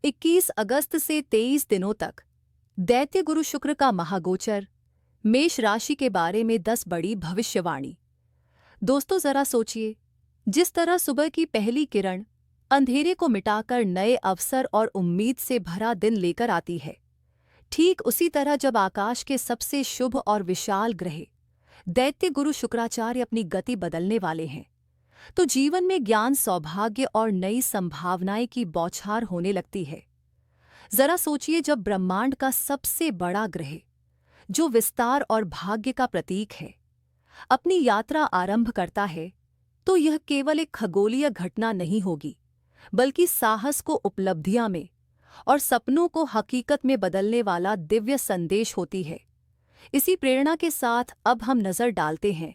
21 अगस्त से 23 दिनों तक दैत्य गुरु शुक्र का महागोचर, मेष राशि के बारे में 10 बड़ी भविष्यवाणी। दोस्तों जरा सोचिए, जिस तरह सुबह की पहली किरण अंधेरे को मिटाकर नए अवसर और उम्मीद से भरा दिन लेकर आती है, ठीक उसी तरह जब आकाश के सबसे शुभ और विशाल ग्रह दैत्य गुरु शुक्राचार्य अपनी गति बदलने वाले हैं, तो जीवन में ज्ञान, सौभाग्य और नई संभावनाएं की बौछार होने लगती है। जरा सोचिए, जब ब्रह्मांड का सबसे बड़ा ग्रह, जो विस्तार और भाग्य का प्रतीक है, अपनी यात्रा आरंभ करता है, तो यह केवल एक खगोलीय घटना नहीं होगी, बल्कि साहस को उपलब्धियां में और सपनों को हकीकत में बदलने वाला दिव्य संदेश होती है। इसी प्रेरणा के साथ अब हम नजर डालते हैं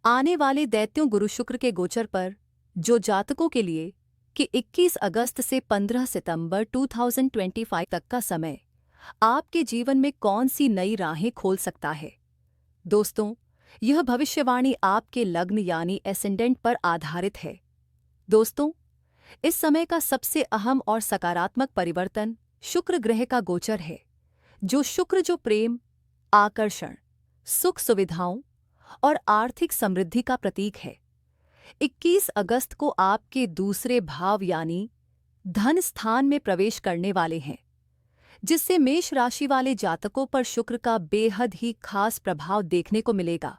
आने वाले दैत्यों गुरु शुक्र के गोचर पर, जो जातकों के लिए कि 21 अगस्त से 15 सितंबर 2025 तक का समय आपके जीवन में कौन सी नई राहें खोल सकता है। दोस्तों, यह भविष्यवाणी आपके लग्न यानी एसेंडेंट पर आधारित है। दोस्तों, इस समय का सबसे अहम और सकारात्मक परिवर्तन शुक्र ग्रह का गोचर है। जो प्रेम, आकर्षण, सुख सुविधाओं और आर्थिक समृद्धि का प्रतीक है, 21 अगस्त को आपके दूसरे भाव यानी धन स्थान में प्रवेश करने वाले हैं, जिससे मेष राशि वाले जातकों पर शुक्र का बेहद ही खास प्रभाव देखने को मिलेगा।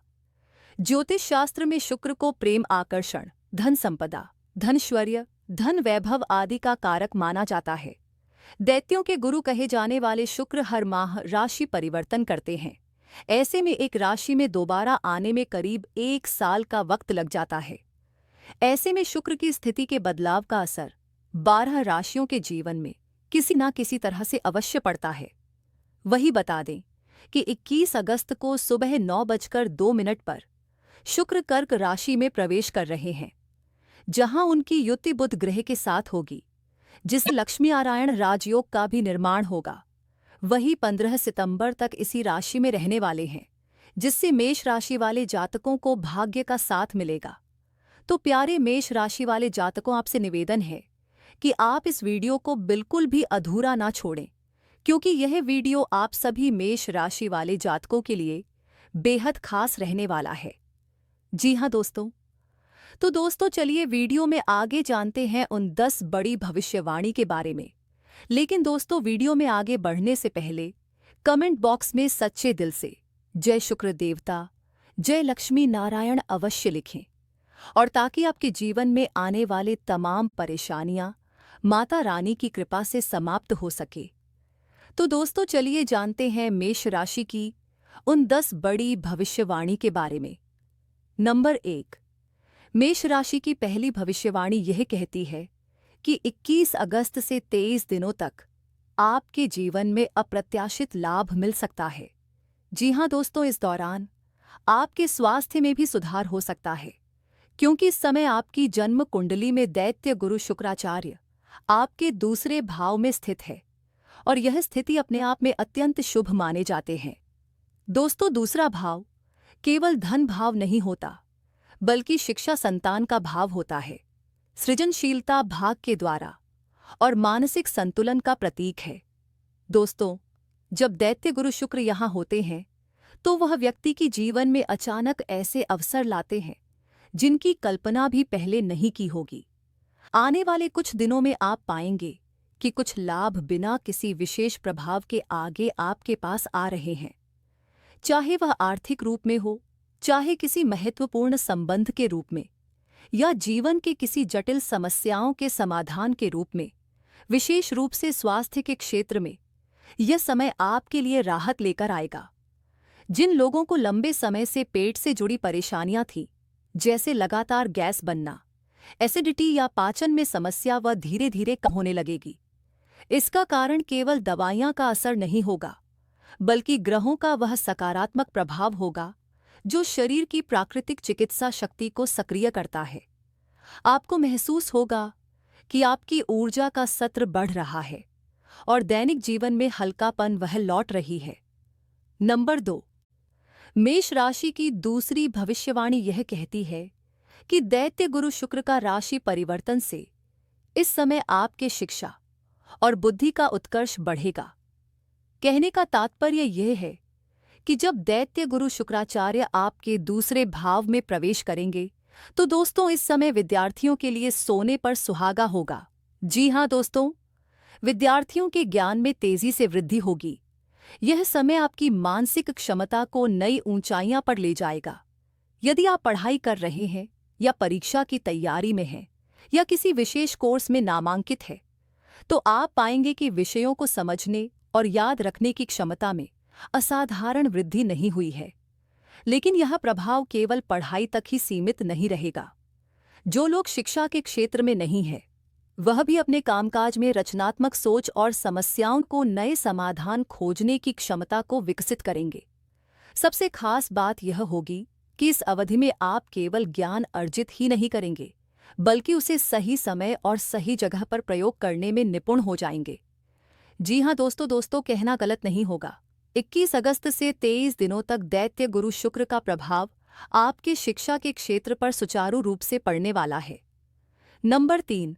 ज्योतिष शास्त्र में शुक्र को प्रेम, आकर्षण, धन संपदा, धनैश्वर्य, धन वैभव आदि का कारक माना जाता है। दैत्यों के गुरु कहे जाने वाले शुक्र हर माह राशि परिवर्तन करते हैं। ऐसे में एक राशि में दोबारा आने में करीब 1 साल का वक्त लग जाता है। ऐसे में शुक्र की स्थिति के बदलाव का असर 12 राशियों के जीवन में किसी न किसी तरह से अवश्य पड़ता है। वही बता दें कि 21 अगस्त को सुबह 9:02 पर शुक्र कर्क राशि में प्रवेश कर रहे हैं, जहां उनकी युति बुध ग्रह के साथ होगी, जिससे लक्ष्मी नारायण राजयोग का भी निर्माण होगा। वही 15 सितंबर तक इसी राशि में रहने वाले हैं, जिससे मेष राशि वाले जातकों को भाग्य का साथ मिलेगा। तो प्यारे मेष राशि वाले जातकों, आपसे निवेदन है कि आप इस वीडियो को बिल्कुल भी अधूरा ना छोड़ें, क्योंकि यह वीडियो आप सभी मेष राशि वाले जातकों के लिए बेहद खास रहने वाला है। जी हाँ दोस्तों, तो दोस्तों चलिए वीडियो में आगे जानते हैं उन 10 बड़ी भविष्यवाणी के बारे में। लेकिन दोस्तों, वीडियो में आगे बढ़ने से पहले कमेंट बॉक्स में सच्चे दिल से जय शुक्र देवता, जय लक्ष्मी नारायण अवश्य लिखें, और ताकि आपके जीवन में आने वाले तमाम परेशानियां माता रानी की कृपा से समाप्त हो सके। तो दोस्तों चलिए जानते हैं मेष राशि की उन 10 बड़ी भविष्यवाणी के बारे में। नंबर 1, मेष राशि की पहली भविष्यवाणी यह कहती है कि 21 अगस्त से 23 दिनों तक आपके जीवन में अप्रत्याशित लाभ मिल सकता है। जी हाँ दोस्तों, इस दौरान आपके स्वास्थ्य में भी सुधार हो सकता है, क्योंकि इस समय आपकी जन्म कुंडली में दैत्य गुरु शुक्राचार्य आपके दूसरे भाव में स्थित है, और यह स्थिति अपने आप में अत्यंत शुभ माने जाते हैं। दोस्तों, दूसरा भाव केवल धन भाव नहीं होता, बल्कि शिक्षा, संतान का भाव होता है, सृजनशीलता, भाग के द्वारा और मानसिक संतुलन का प्रतीक है। दोस्तों, जब दैत्य गुरु शुक्र यहाँ होते हैं, तो वह व्यक्ति की जीवन में अचानक ऐसे अवसर लाते हैं जिनकी कल्पना भी पहले नहीं की होगी। आने वाले कुछ दिनों में आप पाएंगे कि कुछ लाभ बिना किसी विशेष प्रभाव के आगे आपके पास आ रहे हैं, चाहे वह आर्थिक रूप में हो, चाहे किसी महत्वपूर्ण संबंध के रूप में, या जीवन के किसी जटिल समस्याओं के समाधान के रूप में। विशेष रूप से स्वास्थ्य के क्षेत्र में यह समय आपके लिए राहत लेकर आएगा। जिन लोगों को लंबे समय से पेट से जुड़ी परेशानियां थीं, जैसे लगातार गैस बनना, एसिडिटी या पाचन में समस्या, वह धीरे धीरे कम होने लगेगी। इसका कारण केवल दवाइयां का असर नहीं होगा, बल्कि ग्रहों का वह सकारात्मक प्रभाव होगा जो शरीर की प्राकृतिक चिकित्सा शक्ति को सक्रिय करता है। आपको महसूस होगा कि आपकी ऊर्जा का सत्र बढ़ रहा है और दैनिक जीवन में हल्कापन वह लौट रही है। नंबर 2, मेष राशि की दूसरी भविष्यवाणी यह कहती है कि दैत्य गुरु शुक्र का राशि परिवर्तन से इस समय आपके शिक्षा और बुद्धि का उत्कर्ष बढ़ेगा। कहने का तात्पर्य यह है कि जब दैत्य गुरु शुक्राचार्य आपके दूसरे भाव में प्रवेश करेंगे तो दोस्तों इस समय विद्यार्थियों के लिए सोने पर सुहागा होगा। जी हाँ दोस्तों, विद्यार्थियों के ज्ञान में तेजी से वृद्धि होगी। यह समय आपकी मानसिक क्षमता को नई ऊंचाइयां पर ले जाएगा। यदि आप पढ़ाई कर रहे हैं या परीक्षा की तैयारी में हैं या किसी विशेष कोर्स में नामांकित है तो आप पाएंगे कि विषयों को समझने और याद रखने की क्षमता में असाधारण वृद्धि नहीं हुई है। लेकिन यह प्रभाव केवल पढ़ाई तक ही सीमित नहीं रहेगा। जो लोग शिक्षा के क्षेत्र में नहीं हैं वह भी अपने कामकाज में रचनात्मक सोच और समस्याओं को नए समाधान खोजने की क्षमता को विकसित करेंगे। सबसे खास बात यह होगी कि इस अवधि में आप केवल ज्ञान अर्जित ही नहीं करेंगे बल्कि उसे सही समय और सही जगह पर प्रयोग करने में निपुण हो जाएंगे। जी हाँ दोस्तों, कहना गलत नहीं होगा। 21 अगस्त से 23 दिनों तक दैत्य गुरु शुक्र का प्रभाव आपके शिक्षा के क्षेत्र पर सुचारू रूप से पड़ने वाला है। नंबर 3,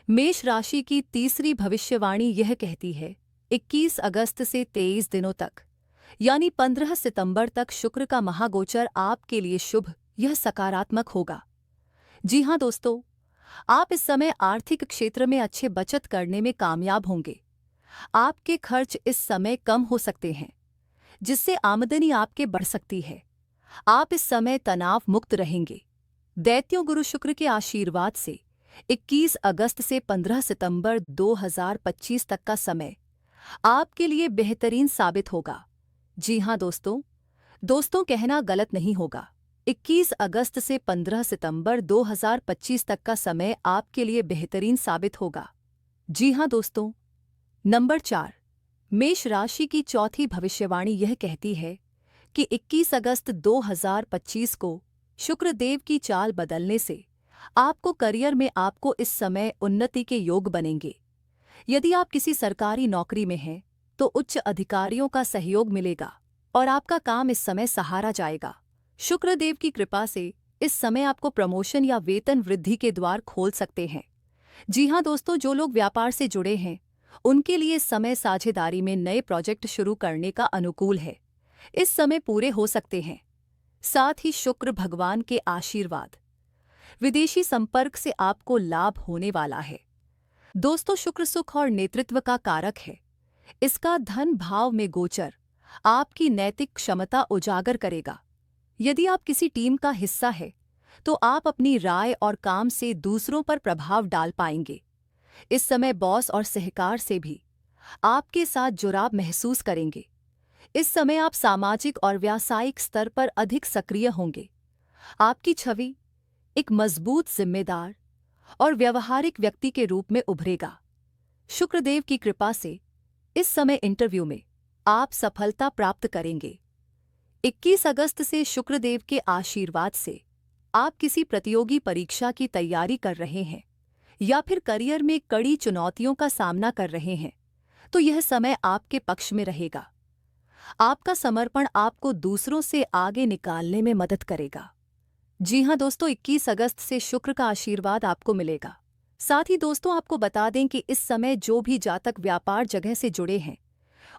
मेष राशि की तीसरी भविष्यवाणी यह कहती है 21 अगस्त से 23 दिनों तक यानी 15 सितंबर तक शुक्र का महागोचर आपके लिए शुभ, यह सकारात्मक होगा। जी हाँ दोस्तों, आप इस समय आर्थिक क्षेत्र में अच्छे बचत करने में कामयाब होंगे। आपके खर्च इस समय कम हो सकते हैं जिससे आमदनी आपके बढ़ सकती है। आप इस समय तनाव मुक्त रहेंगे। दैत्यों गुरु शुक्र के आशीर्वाद से 21 अगस्त से 15 सितंबर 2025 तक का समय आपके लिए बेहतरीन साबित होगा। जी हाँ दोस्तों, कहना गलत नहीं होगा। 21 अगस्त से 15 सितंबर 2025 तक का समय आपके लिए बेहतरीन साबित होगा। जी हाँ दोस्तों। नंबर 4, मेष राशि की चौथी भविष्यवाणी यह कहती है कि 21 अगस्त 2025 को शुक्रदेव की चाल बदलने से आपको करियर में आपको इस समय उन्नति के योग बनेंगे। यदि आप किसी सरकारी नौकरी में हैं तो उच्च अधिकारियों का सहयोग मिलेगा और आपका काम इस समय सहारा जाएगा। शुक्रदेव की कृपा से इस समय आपको प्रमोशन या वेतन वृद्धि के द्वार खोल सकते हैं। जी हाँ दोस्तों, जो लोग व्यापार से जुड़े हैं उनके लिए इस समय साझेदारी में नए प्रोजेक्ट शुरू करने का अनुकूल है। इस समय पूरे हो सकते हैं। साथ ही शुक्र भगवान के आशीर्वाद, विदेशी संपर्क से आपको लाभ होने वाला है। दोस्तों, शुक्र सुख और नेतृत्व का कारक है। इसका धन भाव में गोचर आपकी नैतिक क्षमता उजागर करेगा। यदि आप किसी टीम का हिस्सा है तो आप अपनी राय और काम से दूसरों पर प्रभाव डाल पाएंगे। इस समय बॉस और सहकार से भी आपके साथ जुड़ाव महसूस करेंगे। इस समय आप सामाजिक और व्यावसायिक स्तर पर अधिक सक्रिय होंगे। आपकी छवि एक मजबूत, जिम्मेदार और व्यवहारिक व्यक्ति के रूप में उभरेगा। शुक्रदेव की कृपा से इस समय इंटरव्यू में आप सफलता प्राप्त करेंगे। 21 अगस्त से शुक्रदेव के आशीर्वाद से आप किसी प्रतियोगी परीक्षा की तैयारी कर रहे हैं या फिर करियर में कड़ी चुनौतियों का सामना कर रहे हैं तो यह समय आपके पक्ष में रहेगा। आपका समर्पण आपको दूसरों से आगे निकालने में मदद करेगा। जी हाँ दोस्तों, 21 अगस्त से शुक्र का आशीर्वाद आपको मिलेगा। साथ ही दोस्तों, आपको बता दें कि इस समय जो भी जातक व्यापार जगह से जुड़े हैं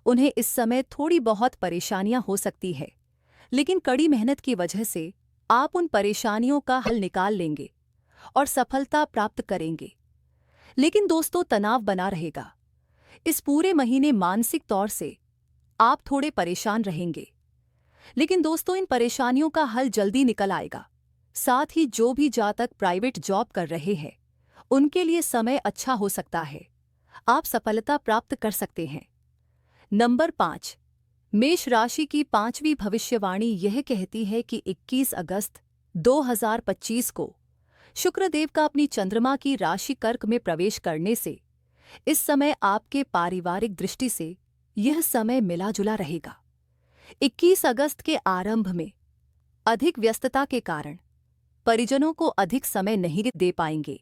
उन्हें इस समय थोड़ी बहुत परेशानियां हो सकती है, लेकिन कड़ी मेहनत की वजह से आप उन परेशानियों का हल निकाल लेंगे और सफलता प्राप्त करेंगे। लेकिन दोस्तों, तनाव बना रहेगा। इस पूरे महीने मानसिक तौर से आप थोड़े परेशान रहेंगे, लेकिन दोस्तों इन परेशानियों का हल जल्दी निकल आएगा। साथ ही जो भी जातक प्राइवेट जॉब कर रहे हैं उनके लिए समय अच्छा हो सकता है। आप सफलता प्राप्त कर सकते हैं। नंबर 5, मेष राशि की पांचवी भविष्यवाणी यह कहती है कि 21 अगस्त 2025 को शुक्रदेव का अपनी चंद्रमा की राशि कर्क में प्रवेश करने से इस समय आपके पारिवारिक दृष्टि से यह समय मिला जुला रहेगा। 21 अगस्त के आरंभ में अधिक व्यस्तता के कारण परिजनों को अधिक समय नहीं दे पाएंगे,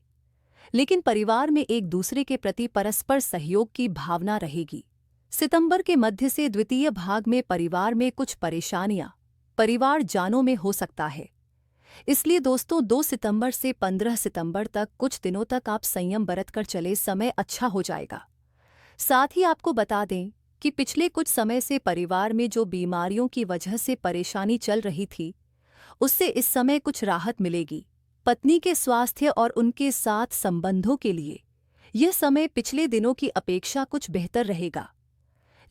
लेकिन परिवार में एक दूसरे के प्रति परस्पर सहयोग की भावना रहेगी। सितंबर के मध्य से द्वितीय भाग में परिवार में कुछ परेशानियां परिवार जानों में हो सकता है। इसलिए दोस्तों 2 सितंबर से 15 सितंबर तक कुछ दिनों तक आप संयम बरत कर चले, समय अच्छा हो जाएगा। साथ ही आपको बता दें कि पिछले कुछ समय से परिवार में जो बीमारियों की वजह से परेशानी चल रही थी, उससे इस समय कुछ राहत मिलेगी। पत्नी के स्वास्थ्य और उनके साथ संबंधों के लिए यह समय पिछले दिनों की अपेक्षा कुछ बेहतर रहेगा।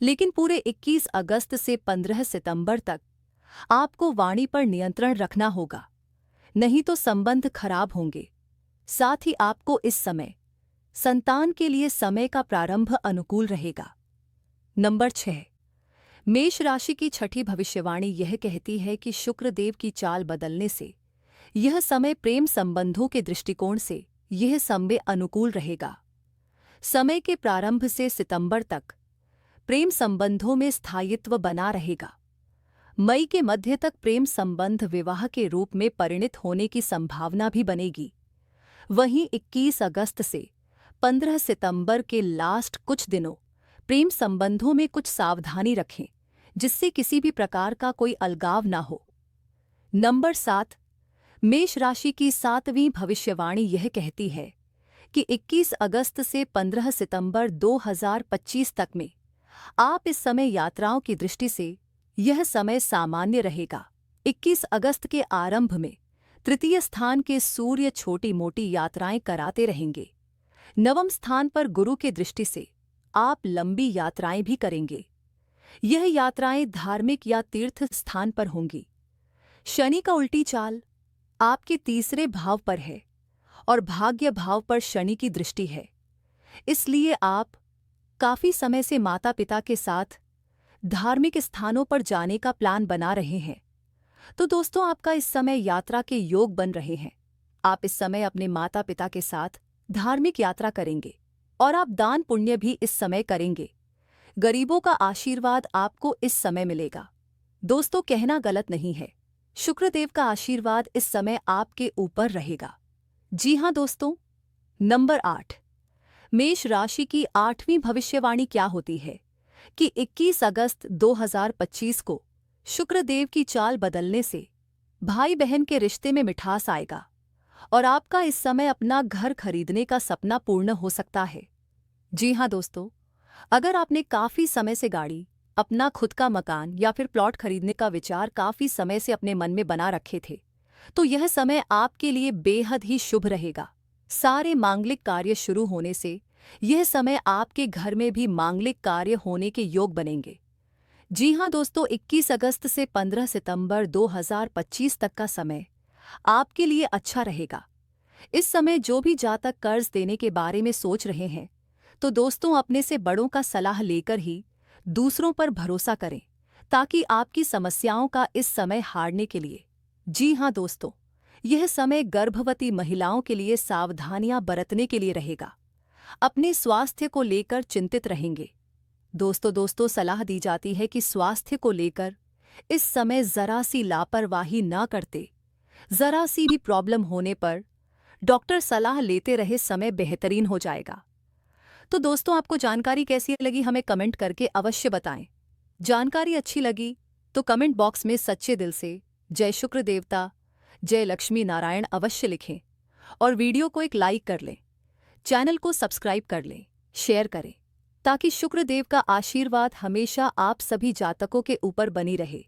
लेकिन पूरे 21 अगस्त से 15 सितंबर तक आपको वाणी पर नियंत्रण रखना होगा, नहीं तो संबंध खराब होंगे। साथ ही आपको इस समय संतान के लिए समय का प्रारंभ अनुकूल रहेगा। नंबर 6, मेष राशि की छठी भविष्यवाणी यह कहती है कि शुक्र देव की चाल बदलने से यह समय प्रेम संबंधों के दृष्टिकोण से यह समय अनुकूल रहेगा। समय के प्रारंभ से सितंबर तक प्रेम संबंधों में स्थायित्व बना रहेगा। मई के मध्य तक प्रेम संबंध विवाह के रूप में परिणत होने की संभावना भी बनेगी। वहीं 21 अगस्त से 15 सितंबर के लास्ट कुछ दिनों प्रेम संबंधों में कुछ सावधानी रखें, जिससे किसी भी प्रकार का कोई अलगाव ना हो। नंबर 7, मेष राशि की 7वीं भविष्यवाणी यह कहती है कि 21 अगस्त से 15 सितंबर 2025 तक में आप इस समय यात्राओं की दृष्टि से यह समय सामान्य रहेगा। 21 अगस्त के आरंभ में तृतीय स्थान के सूर्य छोटी मोटी यात्राएं कराते रहेंगे। नवम स्थान पर गुरु के दृष्टि से आप लंबी यात्राएं भी करेंगे। यह यात्राएं धार्मिक या तीर्थ स्थान पर होंगी। शनि का उल्टी चाल आपके तीसरे भाव पर है और भाग्य भाव पर शनि की दृष्टि है, इसलिए आप काफी समय से माता पिता के साथ धार्मिक स्थानों पर जाने का प्लान बना रहे हैं। तो दोस्तों, आपका इस समय यात्रा के योग बन रहे हैं। आप इस समय अपने माता पिता के साथ धार्मिक यात्रा करेंगे और आप दान पुण्य भी इस समय करेंगे। गरीबों का आशीर्वाद आपको इस समय मिलेगा। दोस्तों, कहना गलत नहीं है, शुक्रदेव का आशीर्वाद इस समय आपके ऊपर रहेगा। जी हां दोस्तों। नंबर 8, मेष राशि की 8वीं भविष्यवाणी क्या होती है कि 21 अगस्त 2025 को शुक्रदेव की चाल बदलने से भाई बहन के रिश्ते में मिठास आएगा और आपका इस समय अपना घर खरीदने का सपना पूर्ण हो सकता है। जी हां दोस्तों, अगर आपने काफी समय से गाड़ी, अपना खुद का मकान या फिर प्लॉट खरीदने का विचार काफी समय से अपने मन में बना रखे थे, तो यह समय आपके लिए बेहद ही शुभ रहेगा। सारे मांगलिक कार्य शुरू होने से यह समय आपके घर में भी मांगलिक कार्य होने के योग बनेंगे। जी हां दोस्तों, 21 अगस्त से 15 सितंबर 2025 तक का समय आपके लिए अच्छा रहेगा। इस समय जो भी जातक कर्ज देने के बारे में सोच रहे हैं, तो दोस्तों अपने से बड़ों का सलाह लेकर ही दूसरों पर भरोसा करें, ताकि आपकी समस्याओं का इस समय हारने के लिए। जी हां दोस्तों, यह समय गर्भवती महिलाओं के लिए सावधानियां बरतने के लिए रहेगा। अपने स्वास्थ्य को लेकर चिंतित रहेंगे। दोस्तों सलाह दी जाती है कि स्वास्थ्य को लेकर इस समय जरा सी लापरवाही ना करते। जरा सी भी प्रॉब्लम होने पर डॉक्टर सलाह लेते रहे समय बेहतरीन हो जाएगा। तो दोस्तों, आपको जानकारी कैसी लगी हमें कमेंट करके अवश्य बताएं। जानकारी अच्छी लगी तो कमेंट बॉक्स में सच्चे दिल से जय शुक्र देवता, जय लक्ष्मी नारायण अवश्य लिखें और वीडियो को एक लाइक कर लें। चैनल को सब्सक्राइब कर लें, शेयर करें, ताकि शुक्रदेव का आशीर्वाद हमेशा आप सभी जातकों के ऊपर बनी रहे।